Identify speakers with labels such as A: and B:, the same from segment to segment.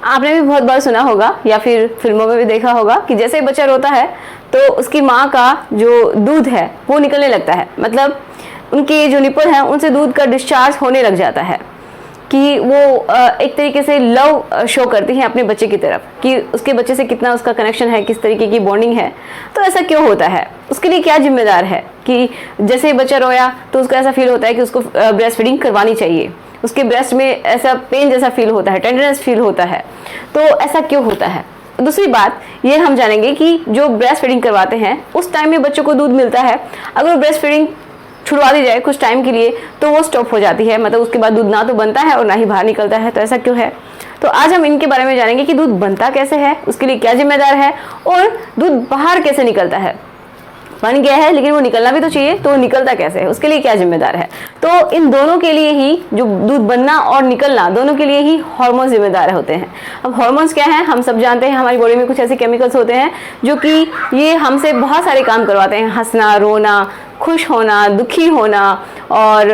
A: आपने भी बहुत बार सुना होगा या फिर फिल्मों में भी देखा होगा कि जैसे ही बच्चा रोता है तो उसकी माँ का जो दूध है वो निकलने लगता है, मतलब उनके जो निपल हैं उनसे दूध का डिस्चार्ज होने लग जाता है, कि वो एक तरीके से लव शो करती हैं अपने बच्चे की तरफ कि उसके बच्चे से कितना उसका कनेक्शन है, किस तरीके की बॉन्डिंग है। तो ऐसा क्यों होता है, उसके लिए क्या जिम्मेदार है कि जैसे ही बच्चा रोया तो उसको ऐसा फील होता है कि उसको ब्रेस्ट फीडिंग करवानी चाहिए, उसके ब्रेस्ट में ऐसा पेन जैसा फील होता है, टेंडरनेस फील होता है। तो ऐसा क्यों होता है? दूसरी बात ये हम जानेंगे कि जो ब्रेस्ट फीडिंग करवाते हैं उस टाइम में बच्चों को दूध मिलता है, अगर ब्रेस्ट फीडिंग छुड़वा दी जाए कुछ टाइम के लिए तो वो स्टॉप हो जाती है, मतलब उसके बाद दूध ना तो बनता है और ना ही बाहर निकलता है। तो ऐसा क्यों है? तो आज हम इनके बारे में जानेंगे कि दूध बनता कैसे है, उसके लिए क्या जिम्मेदार है, और दूध बाहर कैसे निकलता है। बन गया है लेकिन वो निकलना भी तो चाहिए, तो निकलता कैसे है, उसके लिए क्या जिम्मेदार है। तो इन दोनों के लिए ही, जो दूध बनना और निकलना, दोनों के लिए ही हार्मोन जिम्मेदार होते हैं। अब हार्मोन्स क्या हैं हम सब जानते हैं, हमारी बॉडी में कुछ ऐसे केमिकल्स होते हैं जो कि ये हमसे बहुत सारे काम करवाते हैं, हंसना, रोना, खुश होना, दुखी होना, और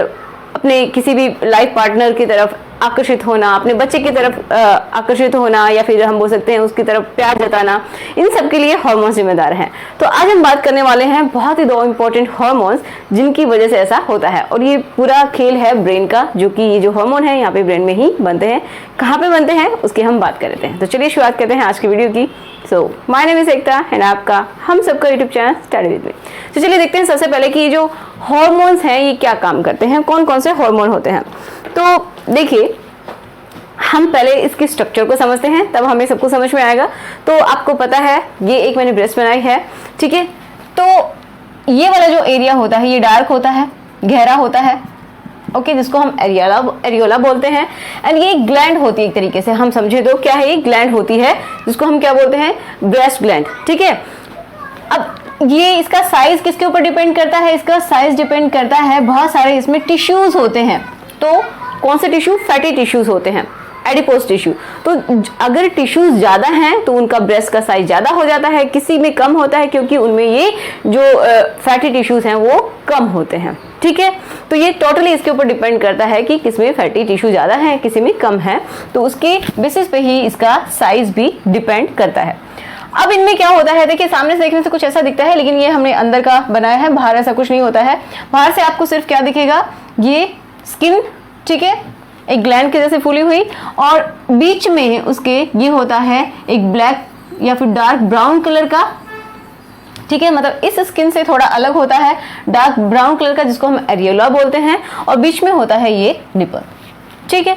A: अपने किसी भी लाइफ पार्टनर की तरफ आकर्षित होना, अपने बच्चे की तरफ आकर्षित होना, या फिर हम बोल सकते हैं उसकी तरफ प्यार जताना, इन सब के लिए हार्मोन्स जिम्मेदार हैं। तो आज हम बात करने वाले हैं बहुत ही दो इंपॉर्टेंट हार्मोन्स जिनकी वजह से ऐसा होता है, और ये पूरा खेल है ब्रेन का, जो कि ये जो हार्मोन है यहाँ पे ब्रेन में ही बनते हैं। कहाँ पे बनते हैं उसकी हम बात कर लेते हैं। तो चलिए शुरुआत करते हैं आज की वीडियो की। So my name is Ekta and आपका हम सबका YouTube channel study with me. तो चलिए देखते हैं सबसे पहले कि ये जो हार्मोन्स हैं ये क्या काम करते हैं, कौन कौन से हार्मोन होते हैं। तो देखिए, हम पहले इसके स्ट्रक्चर को समझते हैं, तब हमें सब कुछ समझ में आएगा। तो आपको पता है ये एक मैंने ब्रेस्ट बनाई है, ठीक है। तो ये वाला जो एरिया होता है ये डार्क होता है, गहरा होता है, ओके, जिसको हम एरियोला बोलते हैं। एंड ये ग्लैंड होती है एक तरीके से, हम समझे तो क्या है, ये ग्लैंड होती है जिसको हम क्या बोलते हैं, ब्रेस्ट ग्लैंड, ठीक है। अब ये इसका साइज किसके ऊपर डिपेंड करता है, इसका साइज डिपेंड करता है, बहुत सारे इसमें टिश्यूज होते हैं। तो कौन से टिश्यू? फैटी टिश्यूज होते हैं, एडिपोज टिश्यू। तो अगर टिश्यूज ज्यादा हैं तो उनका ब्रेस्ट का साइज ज्यादा हो जाता है, किसी में कम होता है क्योंकि उनमें ये जो फैटी टिश्यूज हैं वो कम होते हैं, ठीक है। तो ये टोटली इसके ऊपर डिपेंड करता है कि किसमें फैटी टिश्यू ज्यादा है, किसी में कम है, तो उसके बेसिस पे ही इसका साइज भी डिपेंड करता है। अब इनमें क्या होता है, देखिए सामने से देखने से कुछ ऐसा दिखता है, लेकिन ये हमने अंदर का बनाया है, बाहर ऐसा कुछ नहीं होता है। बाहर से आपको सिर्फ क्या दिखेगा, ये स्किन, ठीक है, एक ग्लैंड के जैसे फूली हुई, और बीच में उसके ये होता है एक ब्लैक या फिर डार्क ब्राउन कलर का, ठीक है, मतलब इस स्किन से थोड़ा अलग होता है, डार्क ब्राउन कलर का, जिसको हम एरियोला बोलते हैं, और बीच में होता है ये निपल, ठीक है।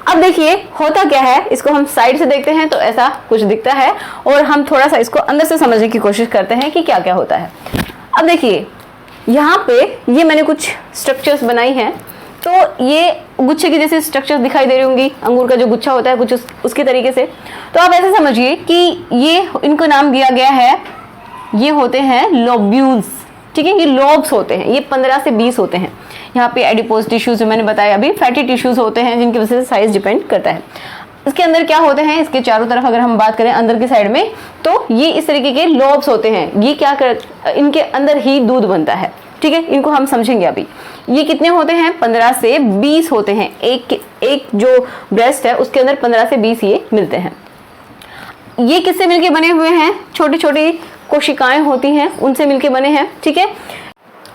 A: अब देखिए होता क्या है, इसको हम साइड से देखते हैं तो ऐसा कुछ दिखता है, और हम थोड़ा सा इसको अंदर से समझने की कोशिश करते हैं कि क्या क्या होता है। अब देखिए यहाँ पे ये मैंने कुछ स्ट्रक्चर्स बनाई हैं, तो ये गुच्छे की जैसे स्ट्रक्चर्स दिखाई दे रही होंगी, अंगूर का जो गुच्छा होता है कुछ उसके तरीके से। तो आप ऐसे समझिए कि ये इनको नाम दिया गया है, ये होते हैं लोब्यूल्स, ठीक है, ये लोब्स होते हैं, ये 15 से 20 होते हैं। यहाँ पे एडिपोज टिश्यूज जो मैंने बताया अभी, फैटी टिश्यूज होते हैं जिनकी वजह से साइज डिपेंड करता है। इसके अंदर क्या होते हैं, इसके चारों तरफ अगर हम बात करें अंदर की साइड में, तो ये इस तरीके के लोब्स होते हैं। ये क्या इनके अंदर ही दूध बनता है, ठीक है, इनको हम समझेंगे अभी। ये कितने होते हैं, 15 से 20 होते हैं। एक जो ब्रेस्ट है उसके अंदर 15 से 20 ये मिलते हैं। ये किससे मिलके बने हुए हैं, छोटी छोटी कोशिकाएं होती हैं उनसे मिलके बने हैं, ठीक है।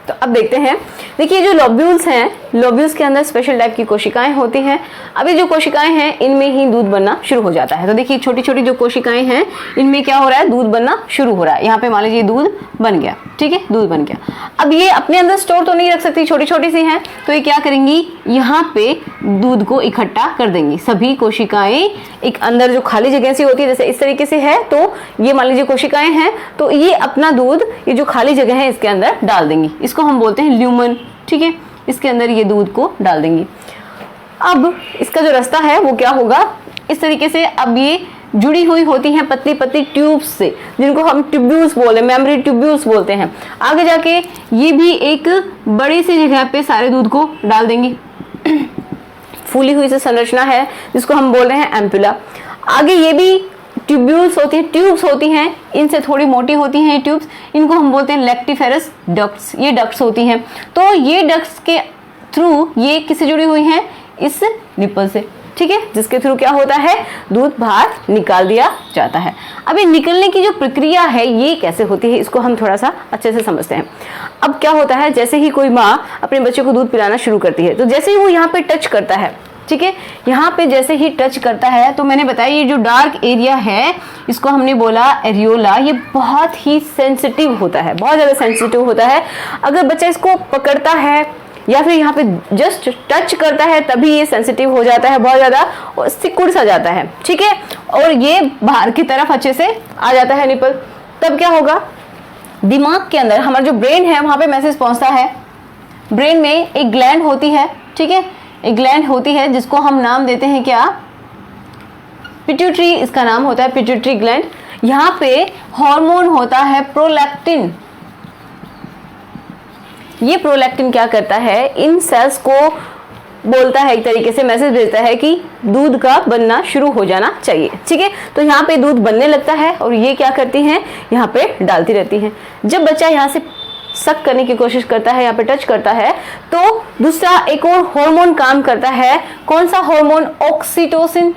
A: तो अब देखते हैं, देखिए जो लोब्यूल्स हैं, लोब्यूल्स के अंदर स्पेशल टाइप की कोशिकाएं होती हैं। अभी जो कोशिकाएं हैं इनमें ही दूध बनना शुरू हो जाता है। तो देखिए छोटी छोटी जो कोशिकाएं हैं इनमें क्या हो रहा है, दूध बनना शुरू हो रहा है। यहाँ पे मान लीजिए दूध बन गया, ठीक है, दूध बन गया। अब ये अपने अंदर स्टोर तो नहीं रख सकती, छोटी छोटी सी हैं, तो ये क्या करेंगी, यहाँ पे दूध को इकट्ठा कर देंगी। सभी कोशिकाएं एक अंदर जो खाली जगह सी होती है, जैसे इस तरीके से है, तो ये मान लीजिए कोशिकाएं हैं, तो ये अपना दूध ये जो खाली जगह है इसके अंदर डाल देंगी। इसको हम बोलते हैं ल्यूमन, ठीक है, इसके अंदर ये दूध को डाल देंगी। अब इसका जो रास्ता है वो क्या होगा, इस तरीके से अब ये जुड़ी हुई होती हैं पतली पतली ट्यूब्स से, जिनको हम ट्यूब्यूल्स बोले, मेमोरी ट्यूब्यूल्स बोलते हैं। आगे जाके ये भी एक बड़ी सी जगह पे सारे दूध को डाल देंगी। फूली हुई से संरचना है जिसको हम बोल रहे हैं एम्पुला। आगे ये भी ट्यूब्यूल्स होती हैं, ट्यूब्स होती हैं, इनसे थोड़ी मोटी होती हैं ये ट्यूब्स, इनको हम बोलते हैं लेक्टिफेरस डक्ट्स। ये डक्ट्स होती हैं, तो ये डक्ट्स के थ्रू ये किससे जुड़ी हुई हैं, इस निपल से, ठीक है, जिसके थ्रू क्या होता है, दूध बाहर निकाल दिया जाता है। अब ये निकलने की जो प्रक्रिया है ये कैसे होती है, इसको हम थोड़ा सा अच्छे से समझते हैं। अब क्या होता है, जैसे ही कोई माँ अपने बच्चे को दूध पिलाना शुरू करती है, तो जैसे ही वो यहाँ पे टच करता है, ठीक है, यहाँ पे जैसे ही टच करता है, तो मैंने बताया ये जो डार्क एरिया है इसको हमने बोला एरियोला, ये बहुत ही सेंसिटिव होता है, बहुत ज़्यादा सेंसिटिव होता है। अगर बच्चा इसको पकड़ता है या फिर यहाँ पे जस्ट टच करता है तभी ये सेंसिटिव हो जाता है बहुत ज़्यादा और सिकुड़ सा जाता है, ठीक है, और ये बाहर की तरफ अच्छे से आ जाता है निपल। तब क्या होगा, दिमाग के अंदर हमारा जो ब्रेन है वहाँ पे मैसेज पहुँचता है। ब्रेन में एक ग्लैंड होती है, ठीक है, एक ग्लैंड होती है जिसको हम नाम देते हैं क्या, पिट्यूटरी, इसका नाम होता है पिट्यूटरी ग्लैंड। यहाँ पे हार्मोन होता है प्रोलैक्टिन। ये प्रोलैक्टिन क्या करता है, इन सेल्स को बोलता है, एक तरीके से मैसेज भेजता है कि दूध का बनना शुरू हो जाना चाहिए, ठीक है। तो यहाँ पे दूध बनने लगता है और ये क्या करती हैं, यहाँ पे डालती रहती हैं। जब बच्चा यहाँ से सक करने की कोशिश करता है, यहाँ पे टच करता है, तो दूसरा एक और हार्मोन काम करता है। कौन सा हार्मोन, ऑक्सीटोसिन,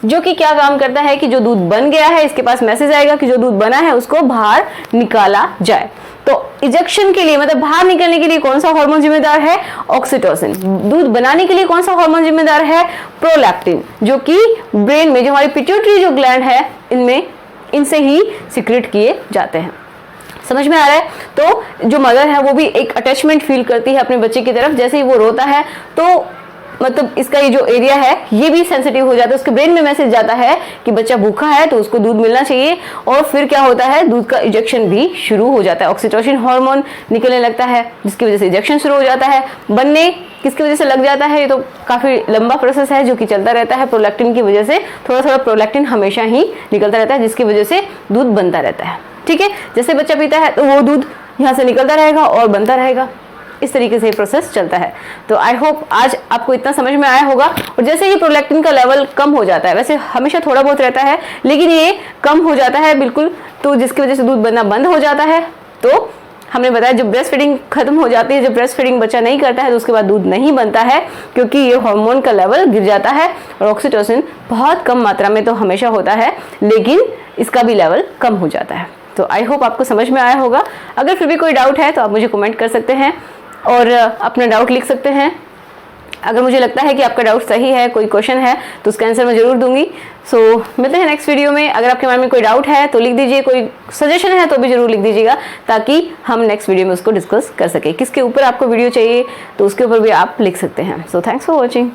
A: जो कि क्या काम करता है कि जो दूध बन गया है इसके पास मैसेज आएगा कि जो दूध बना है उसको बाहर निकाला जाए। तो इजेक्शन के लिए, मतलब बाहर निकलने के लिए कौन सा हार्मोन जिम्मेदार है, ऑक्सीटोसिन। दूध बनाने के लिए कौन सा हार्मोन जिम्मेदार है, प्रोलैक्टिन, जो कि ब्रेन में जो हमारी पिट्यूटरी जो ग्लैंड है इनमें, इनसे ही सीक्रेट किए जाते हैं। समझ में आ रहा है। तो जो मदर है वो भी एक अटैचमेंट फील करती है अपने बच्चे की तरफ। जैसे ही वो रोता है तो मतलब इसका ये जो एरिया है ये भी सेंसिटिव हो जाता है, उसके ब्रेन में मैसेज जाता है कि बच्चा भूखा है तो उसको दूध मिलना चाहिए। और फिर क्या होता है, दूध का इजेक्शन भी शुरू हो जाता है, ऑक्सीटोसिन हार्मोन निकलने लगता है जिसकी वजह से इजेक्शन शुरू हो जाता है। बनने किसकी वजह से लग जाता है, ये तो काफी लंबा प्रोसेस है जो कि चलता रहता है। प्रोलैक्टिन की वजह से थोड़ा थोड़ा प्रोलैक्टिन हमेशा ही निकलता रहता है जिसकी वजह से दूध बनता रहता है, ठीक है। जैसे बच्चा पीता है तो वो दूध यहाँ से निकलता रहेगा और बनता रहेगा, इस तरीके से ये प्रोसेस चलता है। तो आई होप आज आपको इतना समझ में आया होगा। और जैसे ही प्रोलैक्टिन का लेवल कम हो जाता है, वैसे हमेशा थोड़ा बहुत रहता है लेकिन ये कम हो जाता है बिल्कुल, तो जिसकी वजह से दूध बनना बंद हो जाता है। तो हमने बताया जब ब्रेस्ट फीडिंग खत्म हो जाती है, जब ब्रेस्ट फीडिंग बच्चा नहीं करता है तो उसके बाद दूध नहीं बनता है क्योंकि ये हार्मोन का लेवल गिर जाता है। और ऑक्सीटोसिन बहुत कम मात्रा में तो हमेशा होता है लेकिन इसका भी लेवल कम हो जाता है। तो आई होप आपको समझ में आया होगा। अगर फिर भी कोई डाउट है तो आप मुझे कमेंट कर सकते हैं और अपना डाउट लिख सकते हैं। अगर मुझे लगता है कि आपका डाउट सही है, कोई क्वेश्चन है, तो उसका आंसर मैं जरूर दूंगी। सो मिलते हैं नेक्स्ट वीडियो में। अगर आपके मन में कोई डाउट है तो लिख दीजिए, कोई सजेशन है तो भी जरूर लिख दीजिएगा ताकि हम नेक्स्ट वीडियो में उसको डिस्कस कर सके। किसके ऊपर आपको वीडियो चाहिए तो उसके ऊपर भी आप लिख सकते हैं। So thanks for watching.